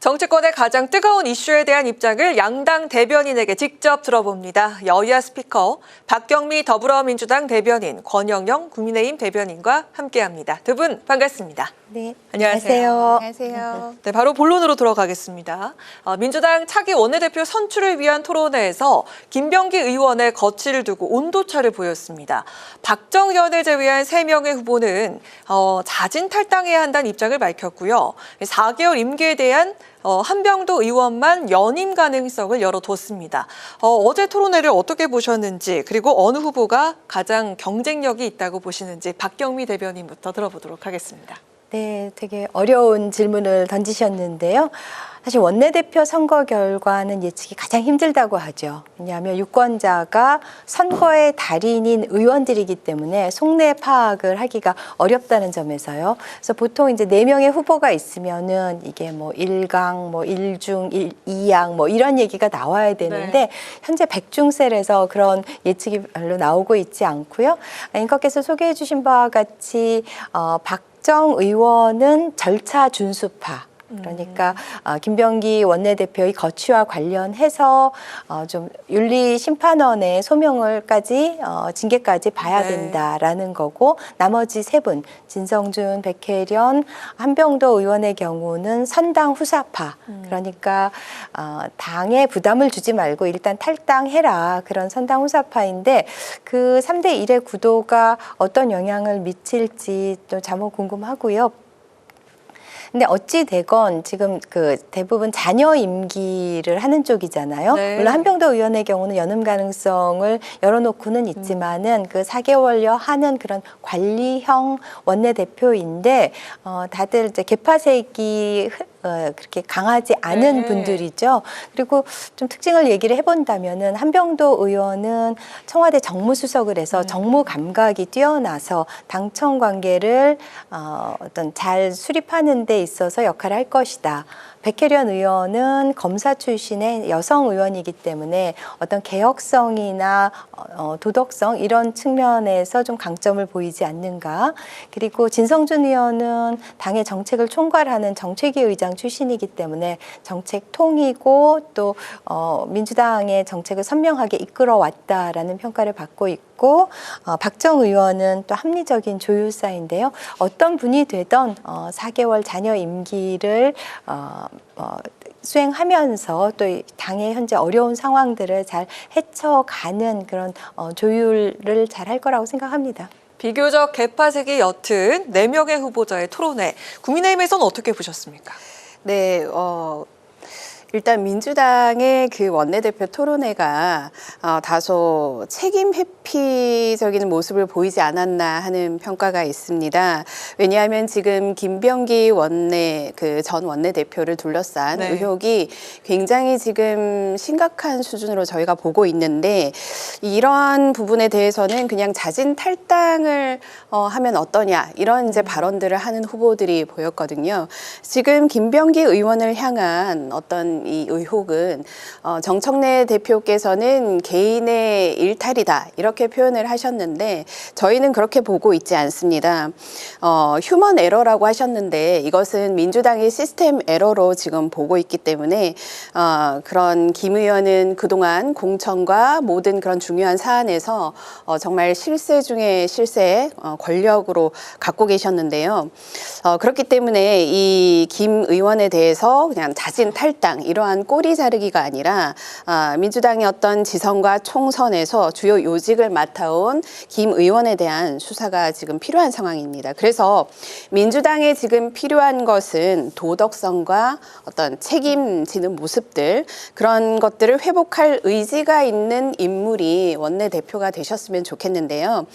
정치권의 가장 뜨거운 이슈에 대한 입장을 양당 대변인에게 직접 들어봅니다. 여야 스피커, 박경미 더불어민주당 대변인, 권영영 국민의힘 대변인과 함께합니다. 두 분 반갑습니다. 네, 안녕하세요. 안녕하세요. 네, 바로 본론으로 들어가겠습니다. 민주당 차기 원내대표 선출을 위한 토론회에서 김병기 의원의 거취를 두고 온도차를 보였습니다. 박정 의원을 제외한 3명의 후보는 자진 탈당해야 한다는 입장을 밝혔고요. 4개월 임기에 대한 한병도 의원만 연임 가능성을 열어뒀습니다. 어제 토론회를 어떻게 보셨는지, 그리고 어느 후보가 가장 경쟁력이 있다고 보시는지 박경미 대변인부터 들어보도록 하겠습니다. 네, 되게 어려운 질문을 던지셨는데요. 사실 원내대표 선거 결과는 예측이 가장 힘들다고 하죠. 왜냐하면 유권자가 선거의 달인인 의원들이기 때문에 속내 파악을 하기가 어렵다는 점에서요. 그래서 보통 이제 4명의 후보가 있으면은 이게 뭐 1강, 뭐 1중, 2양 뭐 이런 얘기가 나와야 되는데 네. 현재 백중셀에서 그런 예측이 별로 나오고 있지 않고요. 앵커께서 소개해 주신 바와 같이 박정 의원은 절차 준수파. 그러니까 김병기 원내대표의 거취와 관련해서 좀 윤리심판원의 소명을까지 징계까지 봐야 된다라는 거고, 나머지 3분 진성준, 백혜련, 한병도 의원의 경우는 선당 후사파. 그러니까 당에 부담을 주지 말고 일단 탈당해라, 그런 선당 후사파인데 그 3대 1의 구도가 어떤 영향을 미칠지 또 자모 궁금하고요. 근데 어찌 되건 지금 그 대부분 잔여 임기를 하는 쪽이잖아요. 네. 물론 한병도 의원의 경우는 연임 가능성을 열어놓고는 있지만은 그 4개월여 하는 그런 관리형 원내대표인데 다들 이제 개파색이 그렇게 강하지 않은 분들이죠. 그리고 좀 특징을 얘기를 해본다면은 한병도 의원은 청와대 정무수석을 해서 정무 감각이 뛰어나서 당청 관계를 어떤 잘 수립하는 데 있어서 역할을 할 것이다. 백혜련 의원은 검사 출신의 여성 의원이기 때문에 어떤 개혁성이나 도덕성 이런 측면에서 좀 강점을 보이지 않는가. 그리고 진성준 의원은 당의 정책을 총괄하는 정책위 의장 출신이기 때문에 정책통이고 또 민주당의 정책을 선명하게 이끌어왔다라는 평가를 받고 있고, 박정 의원은 또 합리적인 조율사인데요. 어떤 분이 되던 4개월 잔여 임기를 수행하면서 또 당의 현재 어려운 상황들을 잘 헤쳐가는 그런 조율을 잘 할 거라고 생각합니다. 비교적 개파색이 옅은 4명의 후보자의 토론회, 국민의힘에서는 어떻게 보셨습니까? 네, 일단 민주당의 그 원내대표 토론회가 다소 책임 회피적인 모습을 보이지 않았나 하는 평가가 있습니다. 왜냐하면 지금 김병기 전 원내대표를 둘러싼 의혹이 굉장히 지금 심각한 수준으로 저희가 보고 있는데, 이런 부분에 대해서는 그냥 자진 탈당을 하면 어떠냐, 이런 이제 발언들을 하는 후보들이 보였거든요. 지금 김병기 의원을 향한 어떤 이 의혹은 정청래 대표께서는 개인의 일탈이다, 이렇게 표현을 하셨는데 저희는 그렇게 보고 있지 않습니다. 휴먼 에러라고 하셨는데 이것은 민주당의 시스템 에러로 지금 보고 있기 때문에 그런 김 의원은 그동안 공천과 모든 그런 중요한 사안에서 정말 실세 중에 실세 권력으로 갖고 계셨는데요. 그렇기 때문에 이 김 의원에 대해서 그냥 자진 탈당, 이러한 꼬리 자르기가 아니라 민주당의 어떤 지선과 총선에서 주요 요직을 맡아온 김 의원에 대한 수사가 지금 필요한 상황입니다. 그래서 민주당에 지금 필요한 것은 도덕성과 어떤 책임지는 모습들, 그런 것들을 회복할 의지가 있는 인물이 원내대표가 되셨으면 좋겠는데요.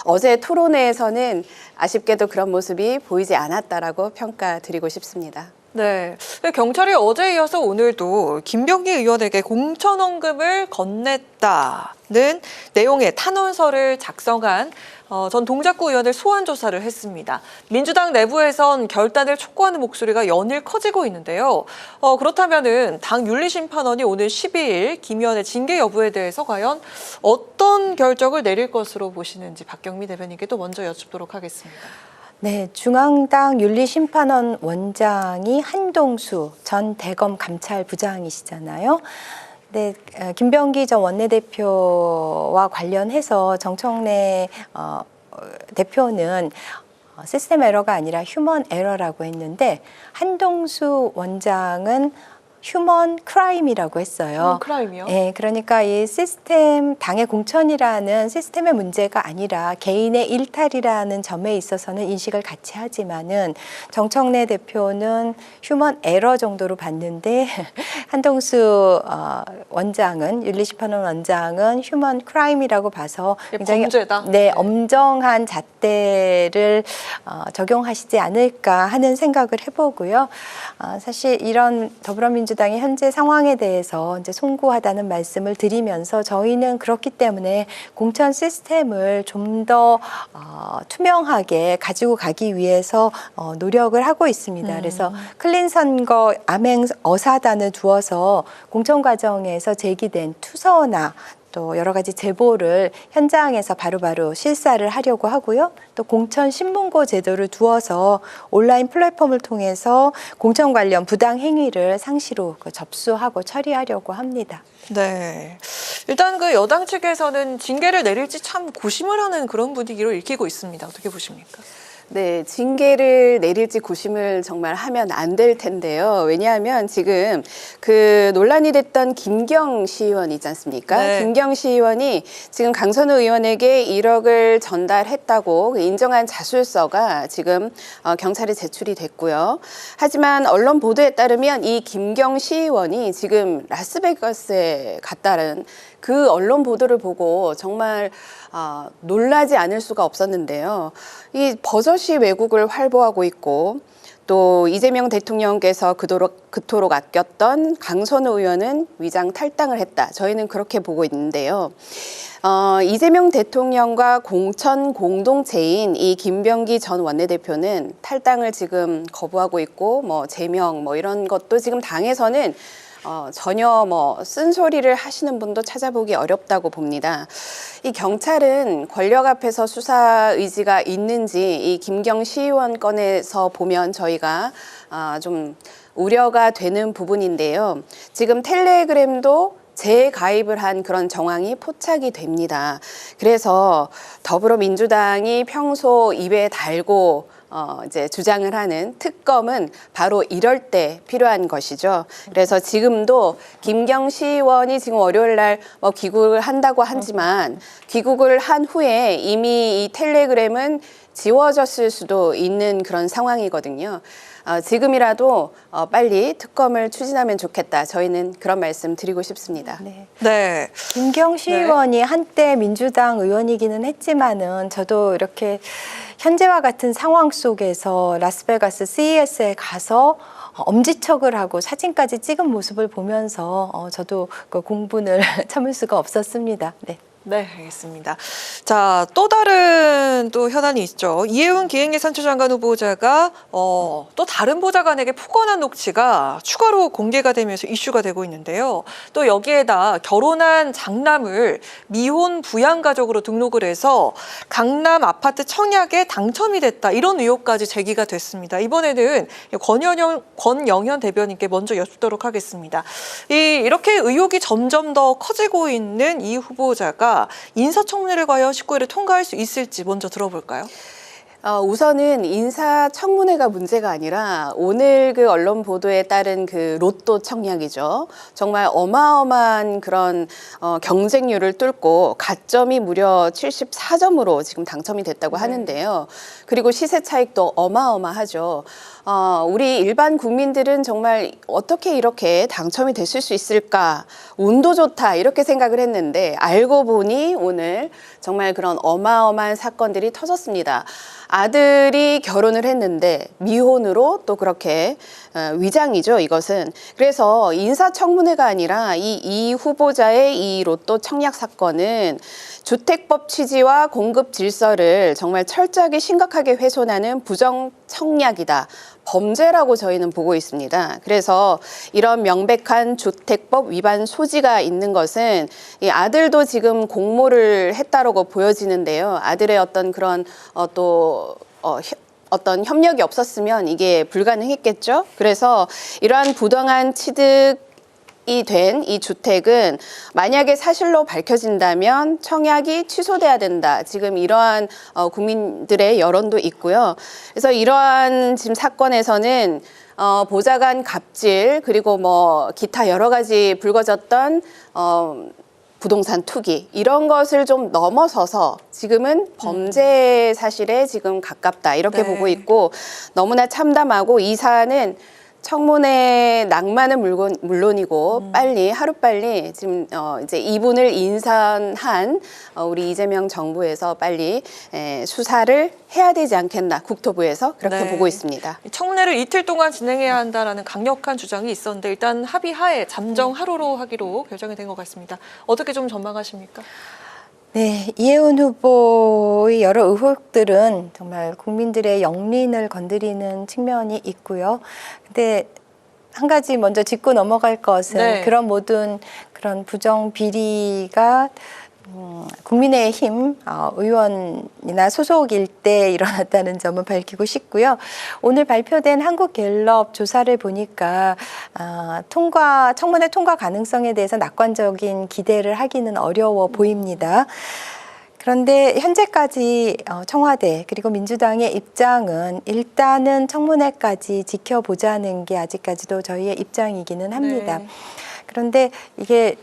어제 토론회에서는 아쉽게도 그런 모습이 보이지 않았다라고 평가드리고 싶습니다. 네, 경찰이 어제에 이어서 오늘도 김병기 의원에게 공천원금을 건넸다는 내용의 탄원서를 작성한 전 동작구 의원을 소환 조사를 했습니다. 민주당 내부에선 결단을 촉구하는 목소리가 연일 커지고 있는데요. 그렇다면은 당 윤리심판원이 오늘 12일 김 의원의 징계 여부에 대해서 과연 어떤 결정을 내릴 것으로 보시는지 박경미 대변인께 또 먼저 여쭙도록 하겠습니다. 네, 중앙당 윤리심판원 원장이 한동수 전 대검 감찰부장이시잖아요. 네, 김병기 전 원내대표와 관련해서 정청래 대표는 시스템 에러가 아니라 휴먼 에러라고 했는데 한동수 원장은 휴먼 크라임이라고 했어요. 크라임이요? 네, 그러니까 이 시스템 당의 공천이라는 시스템의 문제가 아니라 개인의 일탈이라는 점에 있어서는 인식을 같이 하지만은 정청래 대표는 휴먼 에러 정도로 봤는데 한동수 원장은 윤리심판원 원장은 휴먼 크라임이라고 봐서 굉장히 범죄다. 네, 엄정한 잣대를 적용하시지 않을까 하는 생각을 해보고요. 사실 이런 더불어민주당의 현재 상황에 대해서 이제 송구하다는 말씀을 드리면서 저희는 그렇기 때문에 공천 시스템을 좀 더 투명하게 가지고 가기 위해서 노력을 하고 있습니다. 그래서 클린 선거 암행 어사단을 두어서 공천 과정에서 제기된 투서나 또 여러 가지 제보를 현장에서 바로바로 실사를 하려고 하고요. 또 공천 신문고 제도를 두어서 온라인 플랫폼을 통해서 공천 관련 부당 행위를 상시로 접수하고 처리하려고 합니다. 네. 일단 그 여당 측에서는 징계를 내릴지 참 고심을 하는 그런 분위기로 읽히고 있습니다. 어떻게 보십니까? 네, 징계를 내릴지 고심을 정말 하면 안 될 텐데요. 왜냐하면 지금 그 논란이 됐던 김경 시의원 있지 않습니까? 네. 김경 시의원이 지금 강선우 의원에게 1억을 전달했다고 인정한 자술서가 지금 경찰에 제출이 됐고요. 하지만 언론 보도에 따르면 이 김경 시의원이 지금 라스베가스에 갔다는 그 언론 보도를 보고 정말 놀라지 않을 수가 없었는데요. 이 버젓이 외국을 활보하고 있고 또 이재명 대통령께서 그토록 아꼈던 강선우 의원은 위장 탈당을 했다. 저희는 그렇게 보고 있는데요. 이재명 대통령과 공천 공동체인 이 김병기 전 원내대표는 탈당을 지금 거부하고 있고 뭐 제명 뭐 이런 것도 지금 당에서는 전혀 뭐 쓴소리를 하시는 분도 찾아보기 어렵다고 봅니다. 이 경찰은 권력 앞에서 수사 의지가 있는지 이 김경 시의원 건에서 보면 저희가 좀 우려가 되는 부분인데요. 지금 텔레그램도 재가입을 한 그런 정황이 포착이 됩니다. 그래서 더불어민주당이 평소 입에 달고 이제 주장을 하는 특검은 바로 이럴 때 필요한 것이죠. 그래서 지금도 김경 시의원이 지금 월요일 날 귀국을 한다고 하지만 귀국을 한 후에 이미 이 텔레그램은 지워졌을 수도 있는 그런 상황이거든요. 지금이라도 빨리 특검을 추진하면 좋겠다. 저희는 그런 말씀 드리고 싶습니다. 네. 네. 김경 시의원이 한때 민주당 의원이기는 했지만은 저도 이렇게 현재와 같은 상황 속에서 라스베가스 CES에 가서 엄지척을 하고 사진까지 찍은 모습을 보면서 저도 그 공분을 참을 수가 없었습니다. 네. 네, 알겠습니다. 자, 또 다른 또 현안이 있죠. 이해운 기획예산처 장관 후보자가 또 다른 보좌관에게 폭언한 녹취가 추가로 공개가 되면서 이슈가 되고 있는데요. 또 여기에다 결혼한 장남을 미혼 부양가족으로 등록을 해서 강남 아파트 청약에 당첨이 됐다. 이런 의혹까지 제기가 됐습니다. 이번에는 권영현 대변인께 먼저 여쭙도록 하겠습니다. 이렇게 의혹이 점점 더 커지고 있는 이 후보자가 인사청문회를 과연 19일에 통과할 수 있을지 먼저 들어볼까요? 우선은 인사청문회가 문제가 아니라 오늘 그 언론 보도에 따른 그 로또 청약이죠. 정말 어마어마한 그런 경쟁률을 뚫고 가점이 무려 74점으로 지금 당첨이 됐다고 하는데요. 그리고 시세 차익도 어마어마하죠. 우리 일반 국민들은 정말 어떻게 이렇게 당첨이 됐을 수 있을까? 운도 좋다 이렇게 생각을 했는데 알고 보니 오늘 정말 그런 어마어마한 사건들이 터졌습니다. 아들이 결혼을 했는데 미혼으로 또 그렇게 위장이죠, 이것은. 그래서 인사청문회가 아니라 이 후보자의 이 로또 청약 사건은 주택법 취지와 공급 질서를 정말 철저하게 심각하게 훼손하는 부정 청약이다. 범죄라고 저희는 보고 있습니다. 그래서 이런 명백한 주택법 위반 소지가 있는 것은 이 아들도 지금 공모를 했다라고 보여지는데요. 아들의 어떤 그런 어떤 협력이 없었으면 이게 불가능했겠죠. 그래서 이러한 부당한 취득이 된 이 주택은 만약에 사실로 밝혀진다면 청약이 취소돼야 된다. 지금 이러한 국민들의 여론도 있고요. 그래서 이러한 지금 사건에서는 보좌관 갑질 그리고 뭐 기타 여러 가지 불거졌던 부동산 투기 이런 것을 좀 넘어서서 지금은 범죄 사실에 지금 가깝다 이렇게 네. 보고 있고 너무나 참담하고 이 사안은 청문회 낭만은 물론이고 빨리 하루빨리 지금 이제 이분을 인선한 우리 이재명 정부에서 빨리 수사를 해야 되지 않겠나 국토부에서 그렇게 네. 보고 있습니다. 청문회를 이틀 동안 진행해야 한다라는 강력한 주장이 있었는데 일단 합의하에 잠정 하루로 하기로 결정이 된 것 같습니다. 어떻게 좀 전망하십니까? 네, 이혜훈 후보의 여러 의혹들은 정말 국민들의 영린을 건드리는 측면이 있고요. 근데 한 가지 먼저 짚고 넘어갈 것은 네. 그런 모든 그런 부정 비리가 국민의힘 의원이나 소속일 때 일어났다는 점은 밝히고 싶고요. 오늘 발표된 한국갤럽 조사를 보니까 청문회 통과 가능성에 대해서 낙관적인 기대를 하기는 어려워 보입니다. 그런데 현재까지 청와대 그리고 민주당의 입장은 일단은 청문회까지 지켜보자는 게 아직까지도 저희의 입장이기는 합니다. 네. 그런데 이게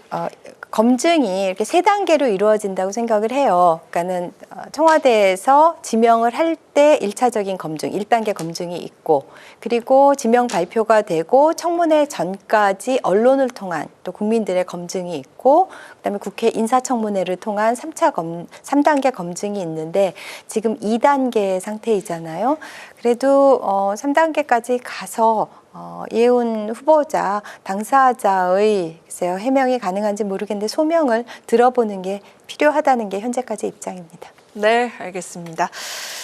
검증이 이렇게 세 단계로 이루어진다고 생각을 해요. 그러니까는 청와대에서 지명을 할 때 1차적인 검증, 1단계 검증이 있고 그리고 지명 발표가 되고 청문회 전까지 언론을 통한 또 국민들의 검증이 있고 그다음에 국회 인사청문회를 통한 3단계 검증이 있는데 지금 2단계 상태이잖아요. 그래도 3단계까지 가서 이혜훈 후보자 당사자의 글쎄요, 해명이 가능한지 모르겠는데 소명을 들어보는 게 필요하다는 게 현재까지 입장입니다. 네, 알겠습니다.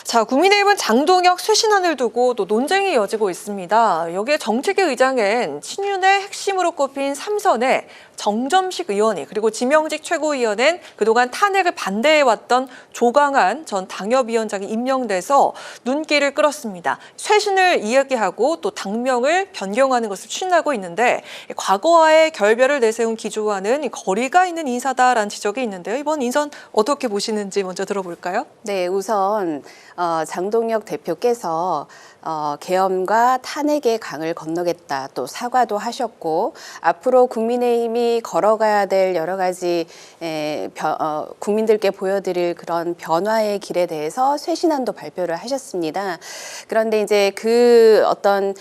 자, 국민의힘은 장동혁 쇄신안을 두고 또 논쟁이 이어지고 있습니다. 여기에 정책위 의장엔 친윤의 핵심으로 꼽힌 3선의 정점식 의원이 그리고 지명직 최고위원엔 그동안 탄핵을 반대해왔던 조강한 전 당협위원장이 임명돼서 눈길을 끌었습니다. 쇄신을 이야기하고 또 당명을 변경하는 것을 추진하고 있는데 과거와의 결별을 내세운 기조와는 거리가 있는 인사다라는 지적이 있는데요. 이번 인선 어떻게 보시는지 먼저 들어볼까요? 네, 우선 장동혁 대표께서 계엄과 탄핵의 강을 건너겠다 또 사과도 하셨고 앞으로 국민의힘이 걸어가야 될 여러 가지 국민들께 보여드릴 그런 변화의 길에 대해서 쇄신안도 발표를 하셨습니다. 그런데 이제 그 어떤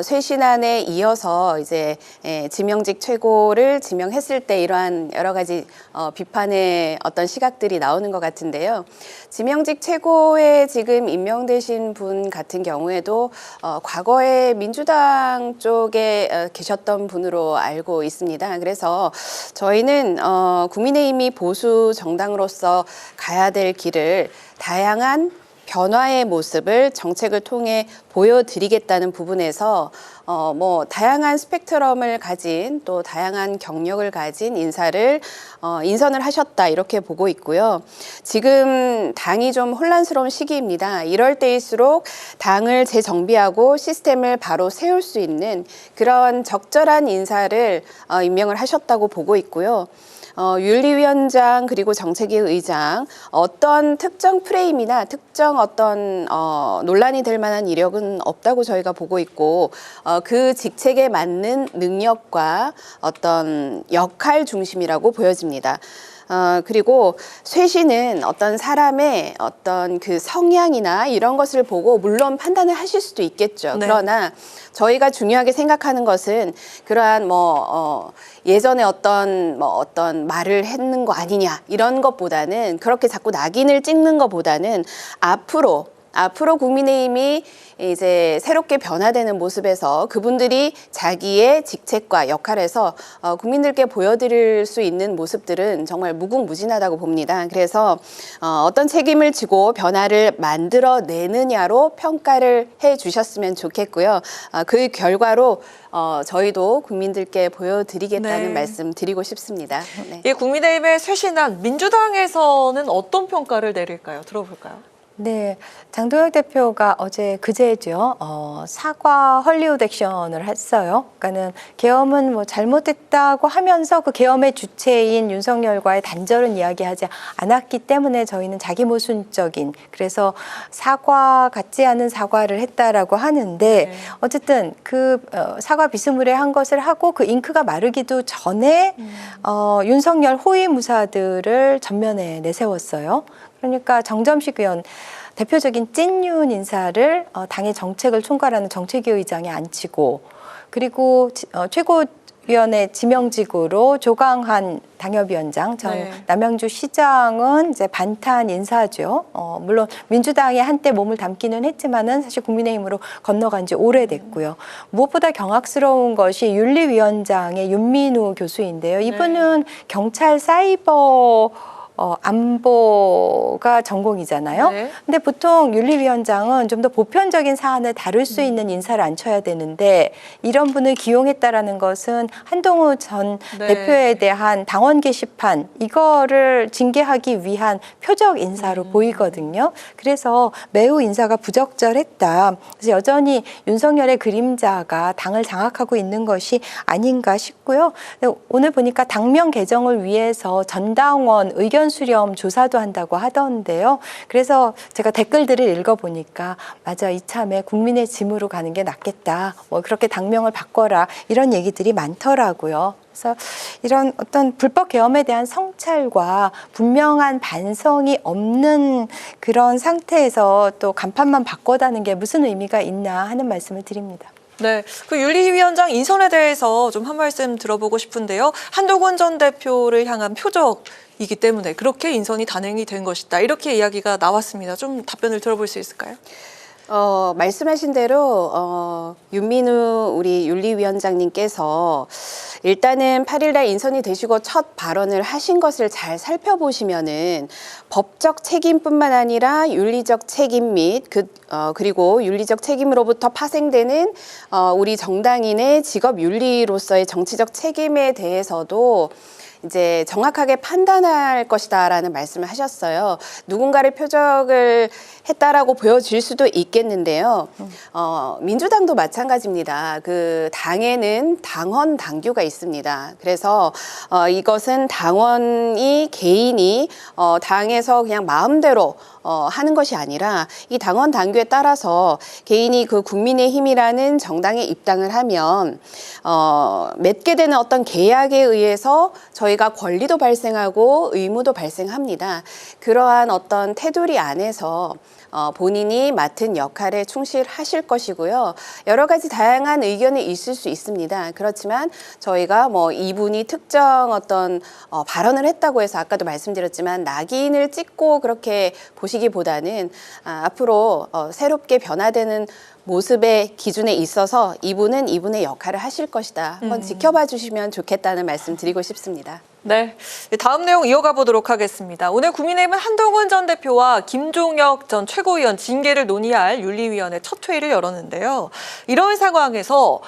쇄신안에 이어서 이제 지명직 최고를 지명했을 때 이러한 여러 가지 비판의 어떤 시각들이 나오는 것 같은데요. 지명직 최고에 지금 임명되신 분 같은 경우에도 과거에 민주당 쪽에 계셨던 분으로 알고 있습니다. 그래서 저희는 국민의힘이 보수 정당으로서 가야 될 길을 다양한 변화의 모습을 정책을 통해 보여드리겠다는 부분에서 뭐 다양한 스펙트럼을 가진 또 다양한 경력을 가진 인사를 인선을 하셨다 이렇게 보고 있고요. 지금 당이 좀 혼란스러운 시기입니다. 이럴 때일수록 당을 재정비하고 시스템을 바로 세울 수 있는 그런 적절한 인사를 임명을 하셨다고 보고 있고요. 윤리위원장 그리고 정책위 의장 어떤 특정 프레임이나 특정 어떤 논란이 될 만한 이력은 없다고 저희가 보고 있고 그 직책에 맞는 능력과 어떤 역할 중심이라고 보여집니다. 그리고 쇄신은 어떤 사람의 어떤 그 성향이나 이런 것을 보고 물론 판단을 하실 수도 있겠죠. 네. 그러나 저희가 중요하게 생각하는 것은 그러한 예전에 어떤 말을 했는 거 아니냐 이런 것보다는 그렇게 자꾸 낙인을 찍는 것보다는 앞으로 국민의힘이 이제 새롭게 변화되는 모습에서 그분들이 자기의 직책과 역할에서 국민들께 보여드릴 수 있는 모습들은 정말 무궁무진하다고 봅니다. 그래서 어떤 책임을 지고 변화를 만들어내느냐로 평가를 해 주셨으면 좋겠고요. 그 결과로 저희도 국민들께 보여드리겠다는 네. 말씀 드리고 싶습니다. 네. 이 국민의힘의 쇄신안 민주당에서는 어떤 평가를 내릴까요? 들어볼까요? 네, 장동혁 대표가 그제죠. 사과 헐리우드 액션을 했어요. 그러니까는 계엄은 뭐 잘못됐다고 하면서 그 계엄의 주체인 윤석열과의 단절은 이야기하지 않았기 때문에 저희는 자기 모순적인, 그래서 사과 같지 않은 사과를 했다라고 하는데, 어쨌든 그 사과 비스무리한 것을 하고 그 잉크가 마르기도 전에 윤석열 호위 무사들을 전면에 내세웠어요. 그러니까 정점식 의원, 대표적인 찐윤 인사를 당의 정책을 총괄하는 정책위 의장에 앉히고, 그리고 최고위원회 지명직으로 조강한 당협위원장, 전 남양주 시장은 이제 반탄 인사죠. 물론 민주당에 한때 몸을 담기는 했지만은 사실 국민의힘으로 건너간 지 오래됐고요. 무엇보다 경악스러운 것이 윤리위원장의 윤민우 교수인데요. 이분은 경찰 사이버 안보가 전공이잖아요. 네. 근데 보통 윤리위원장은 좀 더 보편적인 사안을 다룰 수 있는 인사를 앉혀야 되는데, 이런 분을 기용했다라는 것은 한동훈 전 대표에 대한 당원 게시판, 이거를 징계하기 위한 표적 인사로 보이거든요. 그래서 매우 인사가 부적절했다. 그래서 여전히 윤석열의 그림자가 당을 장악하고 있는 것이 아닌가 싶고요. 오늘 보니까 당명 개정을 위해서 전당원 의견 수렴 조사도 한다고 하던데요. 그래서 제가 댓글들을 읽어보니까 맞아, 이참에 국민의 짐으로 가는 게 낫겠다. 뭐 그렇게 당명을 바꿔라, 이런 얘기들이 많더라고요. 그래서 이런 어떤 불법 계엄에 대한 성찰과 분명한 반성이 없는 그런 상태에서 또 간판만 바꿔다는 게 무슨 의미가 있나 하는 말씀을 드립니다. 네, 그 윤리위원장 인선에 대해서 좀 한 말씀 들어보고 싶은데요. 한동훈 전 대표를 향한 표적이기 때문에 그렇게 인선이 단행이 된 것이다, 이렇게 이야기가 나왔습니다. 좀 답변을 들어볼 수 있을까요? 말씀하신 대로 윤민우 우리 윤리위원장님께서 일단은 8일날 인선이 되시고 첫 발언을 하신 것을 잘 살펴보시면은 법적 책임뿐만 아니라 윤리적 책임 및 그리고 윤리적 책임으로부터 파생되는 우리 정당인의 직업 윤리로서의 정치적 책임에 대해서도 이제 정확하게 판단할 것이다라는 말씀을 하셨어요. 누군가를 표적을 했다라고 보여질 수도 있겠는데요. 민주당도 마찬가지입니다. 그 당에는 당헌 당규가 있습니다. 그래서 이것은 당원이 개인이 당에서 그냥 마음대로 하는 것이 아니라 이 당원 당규에 따라서 개인이 그 국민의힘이라는 정당에 입당을 하면 맺게 되는 어떤 계약에 의해서 저희가 권리도 발생하고 의무도 발생합니다. 그러한 어떤 테두리 안에서 본인이 맡은 역할에 충실하실 것이고요. 여러 가지 다양한 의견이 있을 수 있습니다. 그렇지만 저희가 뭐 이분이 특정 어떤 발언을 했다고 해서 아까도 말씀드렸지만 낙인을 찍고 그렇게 보시기보다는 앞으로 새롭게 변화되는 모습의 기준에 있어서 이분은 이분의 역할을 하실 것이다. 한번 지켜봐 주시면 좋겠다는 말씀 드리고 싶습니다. 네, 다음 내용 이어가 보도록 하겠습니다. 오늘 국민의힘은 한동훈 전 대표와 김종혁 전 최고위원 징계를 논의할 윤리위원회 첫 회의를 열었는데요. 이런 상황에서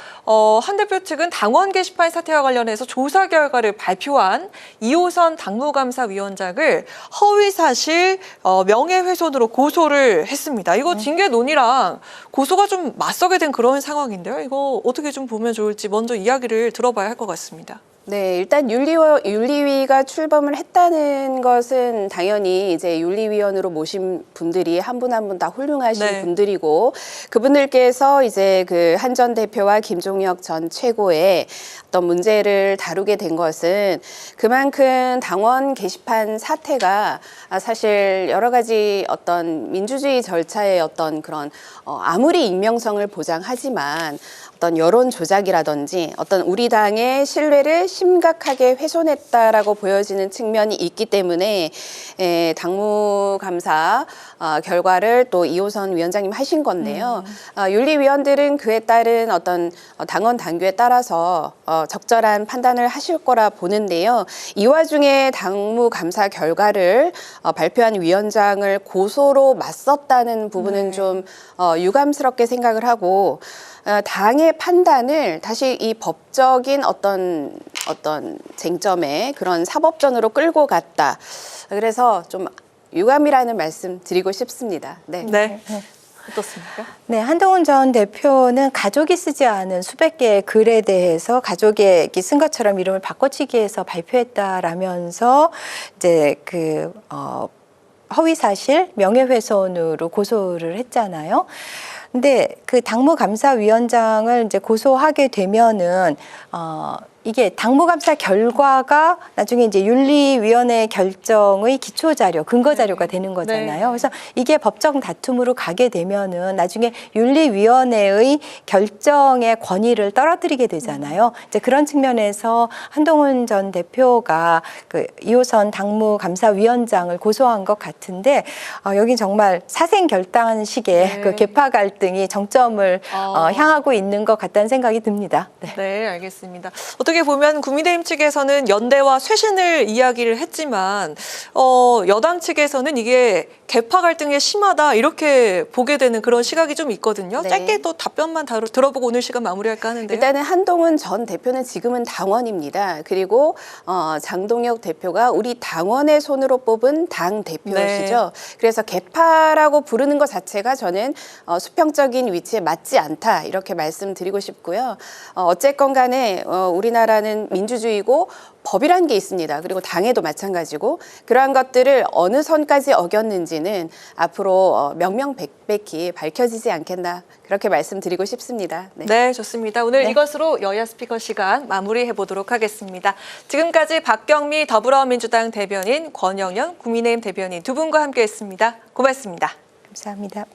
한 대표 측은 당원 게시판 사태와 관련해서 조사 결과를 발표한 이호선 당무감사위원장을 허위사실 명예훼손으로 고소를 했습니다. 이거 징계 논의랑 고소가 좀 맞서게 된 그런 상황인데요. 이거 어떻게 좀 보면 좋을지 먼저 이야기를 들어봐야 할 것 같습니다. 네, 일단 윤리위가 출범을 했다는 것은 당연히 이제 윤리위원으로 모신 분들이 한 분 한 분 다 훌륭하신 분들이고, 그분들께서 이제 그 한 전 대표와 김종혁 전 최고의 어떤 문제를 다루게 된 것은 그만큼 당원 게시판 사태가 사실 여러 가지 어떤 민주주의 절차의 어떤 그런 아무리 익명성을 보장하지만 어떤 여론 조작이라든지 어떤 우리 당의 신뢰를 심각하게 훼손했다라고 보여지는 측면이 있기 때문에 당무감사 결과를 또 이호선 위원장님 하신 건데요. 윤리위원들은 그에 따른 어떤 당원 당규에 따라서 적절한 판단을 하실 거라 보는데요. 이 와중에 당무감사 결과를 발표한 위원장을 고소로 맞섰다는 부분은 좀 유감스럽게 생각을 하고, 당의 판단을 다시 이 법적인 어떤 쟁점에 그런 사법전으로 끌고 갔다. 그래서 좀 유감이라는 말씀 드리고 싶습니다. 네. 네. 어떻습니까? 네, 한동훈 전 대표는 가족이 쓰지 않은 수백 개의 글에 대해서 가족이 쓴 것처럼 이름을 바꿔치기해서 발표했다라면서 이제 허위사실 명예훼손으로 고소를 했잖아요. 근데 그 당무감사위원장을 이제 고소하게 되면은 이게 당무감사 결과가 나중에 이제 윤리위원회 결정의 기초자료, 근거자료가 되는 거잖아요. 네. 그래서 이게 법정 다툼으로 가게 되면은 나중에 윤리위원회의 결정의 권위를 떨어뜨리게 되잖아요. 이제 그런 측면에서 한동훈 전 대표가 그 2호선 당무감사위원장을 고소한 것 같은데 여긴 정말 사생결단식의 네. 그 계파 갈등이 정점을 향하고 있는 것 같다는 생각이 듭니다. 네. 네, 알겠습니다. 어떻게 보면 국민의힘 측에서는 연대와 쇄신을 이야기를 했지만 여당 측에서는 이게 계파 갈등이 심하다 이렇게 보게 되는 그런 시각이 좀 있거든요. 네. 짧게 또 답변만 들어보고 오늘 시간 마무리할까 하는데요. 일단은 한동훈 전 대표는 지금은 당원입니다. 그리고 장동혁 대표가 우리 당원의 손으로 뽑은 당 대표시죠. 네. 그래서 계파라고 부르는 것 자체가 저는 수평적인 위치에 맞지 않다 이렇게 말씀드리고 싶고요. 어쨌건 간에 우리나라는 민주주의고 법이라는 게 있습니다. 그리고 당에도 마찬가지고 그러한 것들을 어느 선까지 어겼는지는 앞으로 명명백백히 밝혀지지 않겠나 그렇게 말씀드리고 싶습니다. 네. 네, 좋습니다. 오늘 네. 이것으로 여야 스피커 시간 마무리해 보도록 하겠습니다. 지금까지 박경미 더불어민주당 대변인, 권영현 국민의힘 대변인 두 분과 함께했습니다. 고맙습니다. 감사합니다.